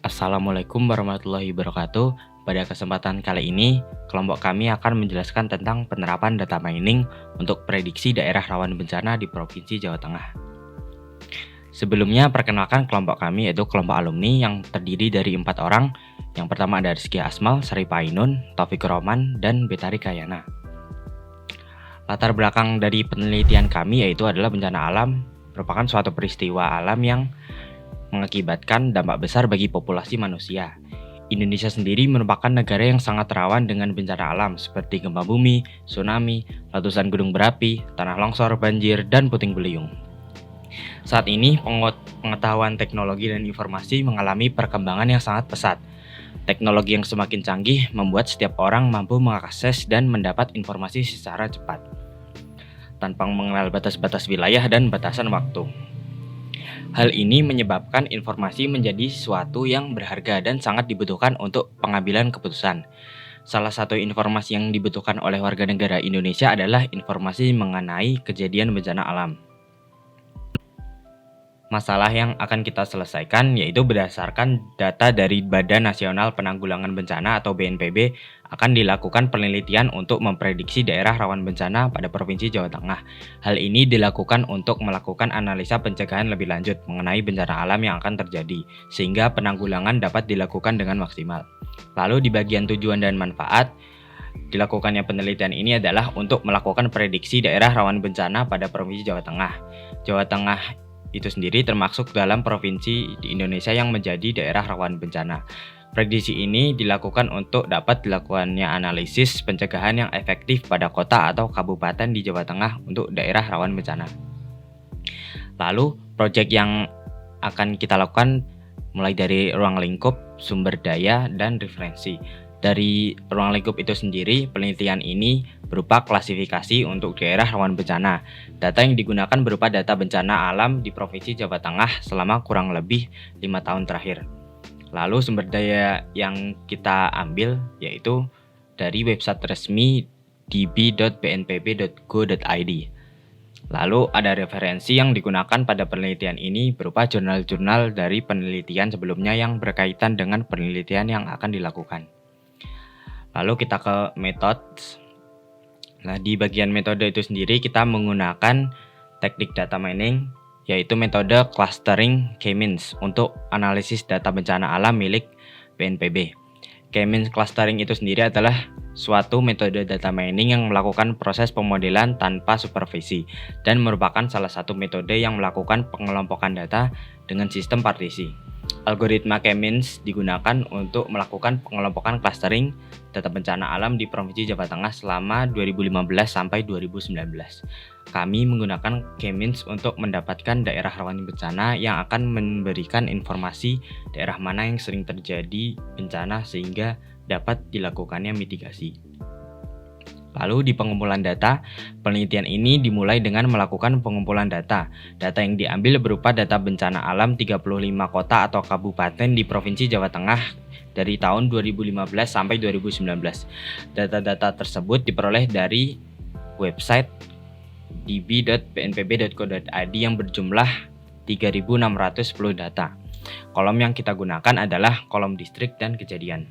Assalamualaikum warahmatullahi wabarakatuh. Pada kesempatan kali ini, kelompok kami akan menjelaskan tentang penerapan data mining untuk prediksi daerah rawan bencana di Provinsi Jawa Tengah. Sebelumnya, perkenalkan kelompok kami yaitu kelompok alumni yang terdiri dari 4 orang. Yang pertama ada Rizky Asmal, Saripah Ainun, Taufik Roman, dan Betari Kayana. Latar belakang dari penelitian kami yaitu adalah bencana alam merupakan suatu peristiwa alam yang mengakibatkan dampak besar bagi populasi manusia. Indonesia sendiri merupakan negara yang sangat rawan dengan bencana alam seperti gempa bumi, tsunami, letusan gunung berapi, tanah longsor, banjir, dan puting beliung. Saat ini, pengetahuan teknologi dan informasi mengalami perkembangan yang sangat pesat. Teknologi yang semakin canggih membuat setiap orang mampu mengakses dan mendapat informasi secara cepat, tanpa mengenal batas-batas wilayah dan batasan waktu. Hal ini menyebabkan informasi menjadi sesuatu yang berharga dan sangat dibutuhkan untuk pengambilan keputusan. Salah satu informasi yang dibutuhkan oleh warga negara Indonesia adalah informasi mengenai kejadian bencana alam. Masalah yang akan kita selesaikan yaitu berdasarkan data dari Badan Nasional Penanggulangan Bencana atau BNPB akan dilakukan penelitian untuk memprediksi daerah rawan bencana pada Provinsi Jawa Tengah. Hal ini dilakukan untuk melakukan analisa pencegahan lebih lanjut mengenai bencana alam yang akan terjadi, sehingga penanggulangan dapat dilakukan dengan maksimal. Lalu di bagian tujuan dan manfaat, dilakukannya penelitian ini adalah untuk melakukan prediksi daerah rawan bencana pada Provinsi Jawa Tengah. Jawa Tengah itu sendiri termasuk dalam provinsi di Indonesia yang menjadi daerah rawan bencana. Prediksi ini dilakukan untuk dapat dilakukannya analisis pencegahan yang efektif pada kota atau kabupaten di Jawa Tengah untuk daerah rawan bencana. Lalu, proyek yang akan kita lakukan mulai dari ruang lingkup, sumber daya, dan referensi. Dari ruang lingkup itu sendiri, penelitian ini berupa klasifikasi untuk daerah rawan bencana. Data yang digunakan berupa data bencana alam di Provinsi Jawa Tengah selama kurang lebih 5 tahun terakhir. Lalu sumber daya yang kita ambil yaitu dari website resmi db.bnpb.go.id. Lalu ada referensi yang digunakan pada penelitian ini berupa jurnal-jurnal dari penelitian sebelumnya yang berkaitan dengan penelitian yang akan dilakukan. Lalu kita ke metode. Nah, di bagian metode itu sendiri kita menggunakan teknik data mining, yaitu metode clustering K-means untuk analisis data bencana alam milik BNPB. K-means clustering itu sendiri adalah suatu metode data mining yang melakukan proses pemodelan tanpa supervisi dan merupakan salah satu metode yang melakukan pengelompokan data dengan sistem partisi. Algoritma K-means digunakan untuk melakukan pengelompokan clustering data bencana alam di Provinsi Jawa Tengah selama 2015 sampai 2019. Kami menggunakan K-means untuk mendapatkan daerah rawan bencana yang akan memberikan informasi daerah mana yang sering terjadi bencana sehingga dapat dilakukannya mitigasi. Lalu di pengumpulan data, penelitian ini dimulai dengan melakukan pengumpulan data. Data yang diambil berupa data bencana alam 35 kota atau kabupaten di Provinsi Jawa Tengah dari tahun 2015 sampai 2019. Data-data tersebut diperoleh dari website db.bnpb.go.id yang berjumlah 3.610 data. Kolom yang kita gunakan adalah kolom distrik dan kejadian.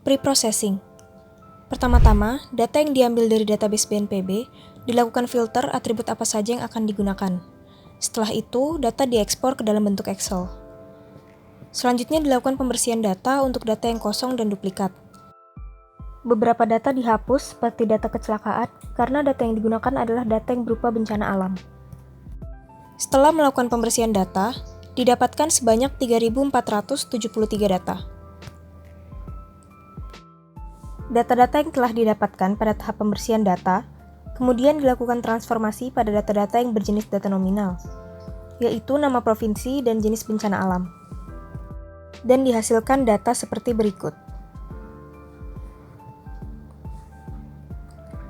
Pre-processing. Pertama-tama, data yang diambil dari database BNPB dilakukan filter atribut apa saja yang akan digunakan. Setelah itu, data diekspor ke dalam bentuk Excel. Selanjutnya dilakukan pembersihan data untuk data yang kosong dan duplikat. Beberapa data dihapus seperti data kecelakaan karena data yang digunakan adalah data yang berupa bencana alam. Setelah melakukan pembersihan data, didapatkan sebanyak 3.473 data. Data-data yang telah didapatkan pada tahap pembersihan data, kemudian dilakukan transformasi pada data-data yang berjenis data nominal, yaitu nama provinsi dan jenis bencana alam, dan dihasilkan data seperti berikut.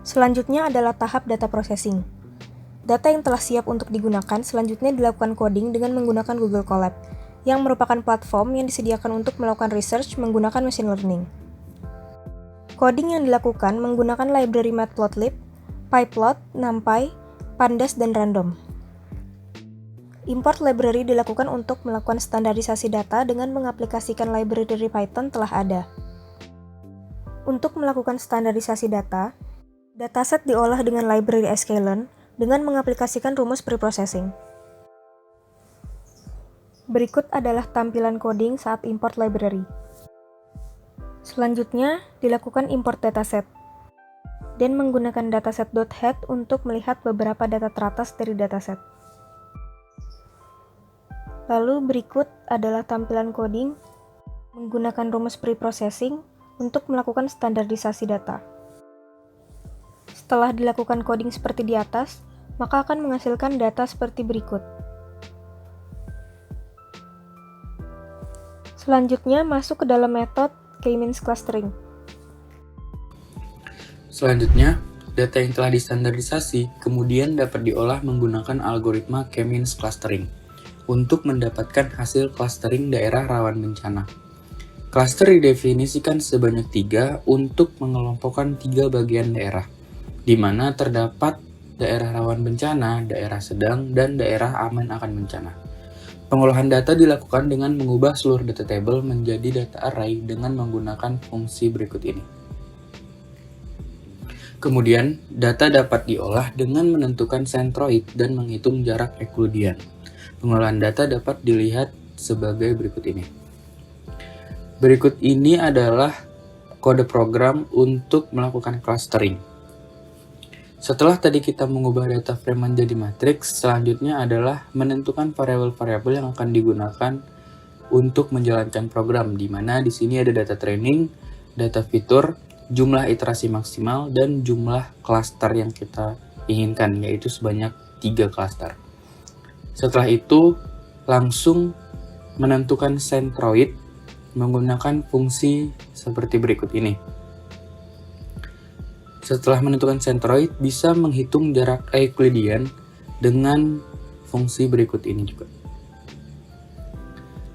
Selanjutnya adalah tahap data processing. Data yang telah siap untuk digunakan selanjutnya dilakukan coding dengan menggunakan Google Colab, yang merupakan platform yang disediakan untuk melakukan research menggunakan machine learning. Coding yang dilakukan menggunakan library Matplotlib, PyPlot, NumPy, Pandas, dan Random. Import library dilakukan untuk melakukan standarisasi data dengan mengaplikasikan library dari Python telah ada. Untuk melakukan standarisasi data, dataset diolah dengan library sklearn dengan mengaplikasikan rumus preprocessing. Berikut adalah tampilan coding saat import library. Selanjutnya, dilakukan import dataset dan menggunakan dataset.head untuk melihat beberapa data teratas dari dataset. Lalu berikut adalah tampilan coding menggunakan rumus preprocessing untuk melakukan standarisasi data. Setelah dilakukan coding seperti di atas, maka akan menghasilkan data seperti berikut. Selanjutnya masuk ke dalam metode k-means clustering. Selanjutnya, data yang telah distandarisasi kemudian dapat diolah menggunakan algoritma k-means clustering untuk mendapatkan hasil clustering daerah rawan bencana. Cluster didefinisikan sebanyak 3 untuk mengelompokkan 3 bagian daerah, di mana terdapat daerah rawan bencana, daerah sedang, dan daerah aman akan bencana. Pengolahan data dilakukan dengan mengubah seluruh data table menjadi data array dengan menggunakan fungsi berikut ini. Kemudian, data dapat diolah dengan menentukan centroid dan menghitung jarak Euclidean. Pengolahan data dapat dilihat sebagai berikut ini. Berikut ini adalah kode program untuk melakukan clustering. Setelah tadi kita mengubah data frame menjadi matriks, selanjutnya adalah menentukan variabel-variabel yang akan digunakan untuk menjalankan program, di mana di sini ada data training, data fitur, jumlah iterasi maksimal, dan jumlah cluster yang kita inginkan, yaitu sebanyak 3 cluster. Setelah itu, langsung menentukan centroid menggunakan fungsi seperti berikut ini. Setelah menentukan centroid, bisa menghitung jarak Euclidean dengan fungsi berikut ini juga.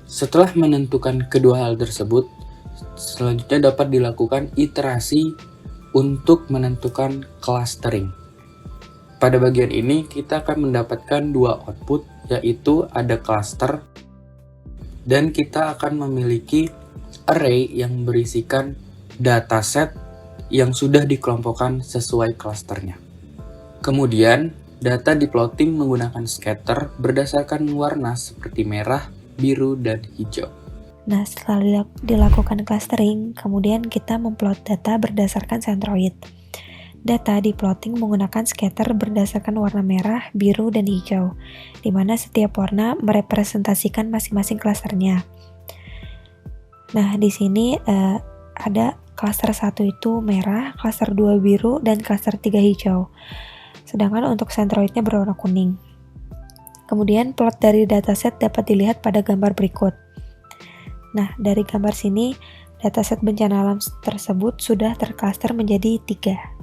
Setelah menentukan kedua hal tersebut, selanjutnya dapat dilakukan iterasi untuk menentukan clustering. Pada bagian ini, kita akan mendapatkan 2 output, yaitu ada cluster, dan kita akan memiliki array yang berisikan dataset yang sudah dikelompokkan sesuai clusternya. Kemudian, data diplotting menggunakan scatter berdasarkan warna seperti merah, biru, dan hijau. Nah, setelah dilakukan clustering, kemudian kita memplot data berdasarkan centroid. Data diplotting menggunakan scatter berdasarkan warna merah, biru, dan hijau, di mana setiap warna merepresentasikan masing-masing klasternya. Nah, di sini ada klaster 1 itu merah, klaster 2 biru, dan klaster 3 hijau. Sedangkan untuk centroidnya berwarna kuning. Kemudian plot dari dataset dapat dilihat pada gambar berikut. Nah, dari gambar sini, dataset bencana alam tersebut sudah terklaster menjadi 3.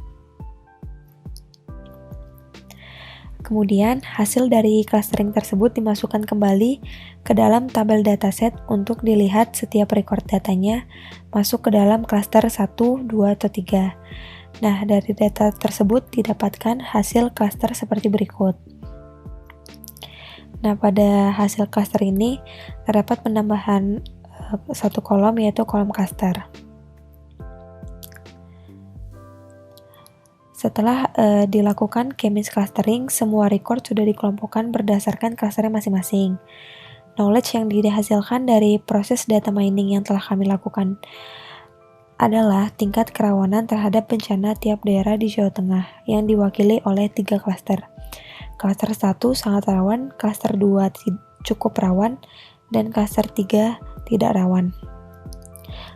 Kemudian, hasil dari clustering tersebut dimasukkan kembali ke dalam tabel dataset untuk dilihat setiap record datanya masuk ke dalam cluster 1, 2, atau 3. Nah, dari data tersebut didapatkan hasil cluster seperti berikut. Nah, pada hasil cluster ini terdapat penambahan satu kolom, yaitu kolom cluster. Setelah dilakukan k-means clustering, semua record sudah dikelompokkan berdasarkan clusternya masing-masing. Knowledge yang dihasilkan dari proses data mining yang telah kami lakukan adalah tingkat kerawanan terhadap bencana tiap daerah di Jawa Tengah yang diwakili oleh 3 klaster. Klaster 1 sangat rawan, klaster 2 cukup rawan, dan klaster 3 tidak rawan.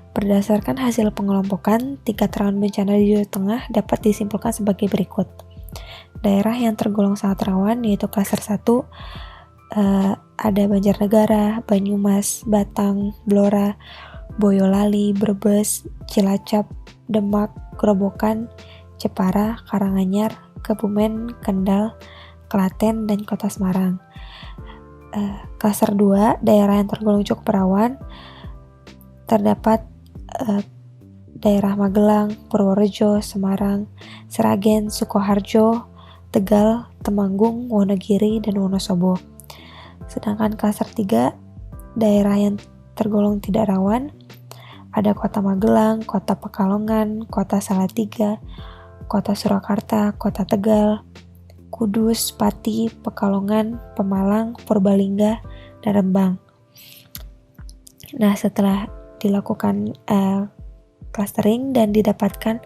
Berdasarkan hasil pengelompokan, tingkat rawan bencana di Jawa Tengah dapat disimpulkan sebagai berikut. Daerah yang tergolong sangat rawan yaitu klaster 1, ada Banjarnegara, Banyumas, Batang, Blora, Boyolali, Brebes, Cilacap, Demak, Grobogan, Jepara, Karanganyar, Kebumen, Kendal, Klaten, dan Kota Semarang. Klaster 2, daerah yang tergolong cukup rawan, terdapat daerah Magelang, Purworejo, Semarang, Sragen, Sukoharjo, Tegal, Temanggung, Wonogiri, dan Wonosobo. Sedangkan klaster 3, daerah yang tergolong tidak rawan, ada Kota Magelang, Kota Pekalongan, Kota Salatiga, Kota Surakarta, Kota Tegal, Kudus, Pati, Pekalongan, Pemalang, Purbalingga, dan Rembang. Nah, setelah dilakukan clustering dan didapatkan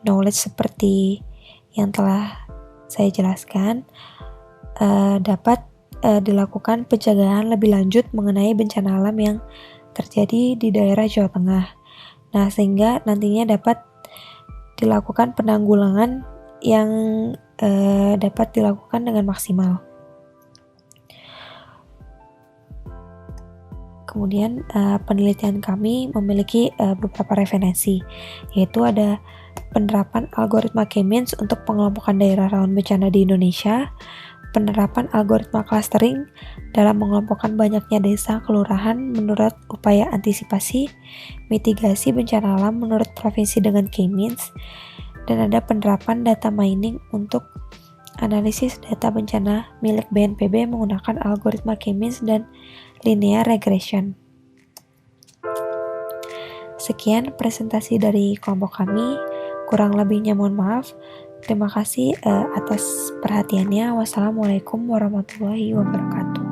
knowledge seperti yang telah saya jelaskan, dapat dilakukan pencegahan lebih lanjut mengenai bencana alam yang terjadi di daerah Jawa Tengah. Nah, sehingga nantinya dapat dilakukan penanggulangan yang dapat dilakukan dengan maksimal. Kemudian penelitian kami memiliki beberapa referensi, yaitu ada penerapan algoritma K-means untuk pengelompokan daerah rawan bencana di Indonesia, penerapan algoritma clustering dalam mengelompokkan banyaknya desa kelurahan menurut upaya antisipasi, mitigasi bencana alam menurut provinsi dengan K-means, dan ada penerapan data mining untuk analisis data bencana milik BNPB menggunakan algoritma K-means dan linear regression. Sekian presentasi dari kelompok kami, kurang lebihnya mohon maaf. Terima kasih atas perhatiannya. Wassalamualaikum warahmatullahi wabarakatuh.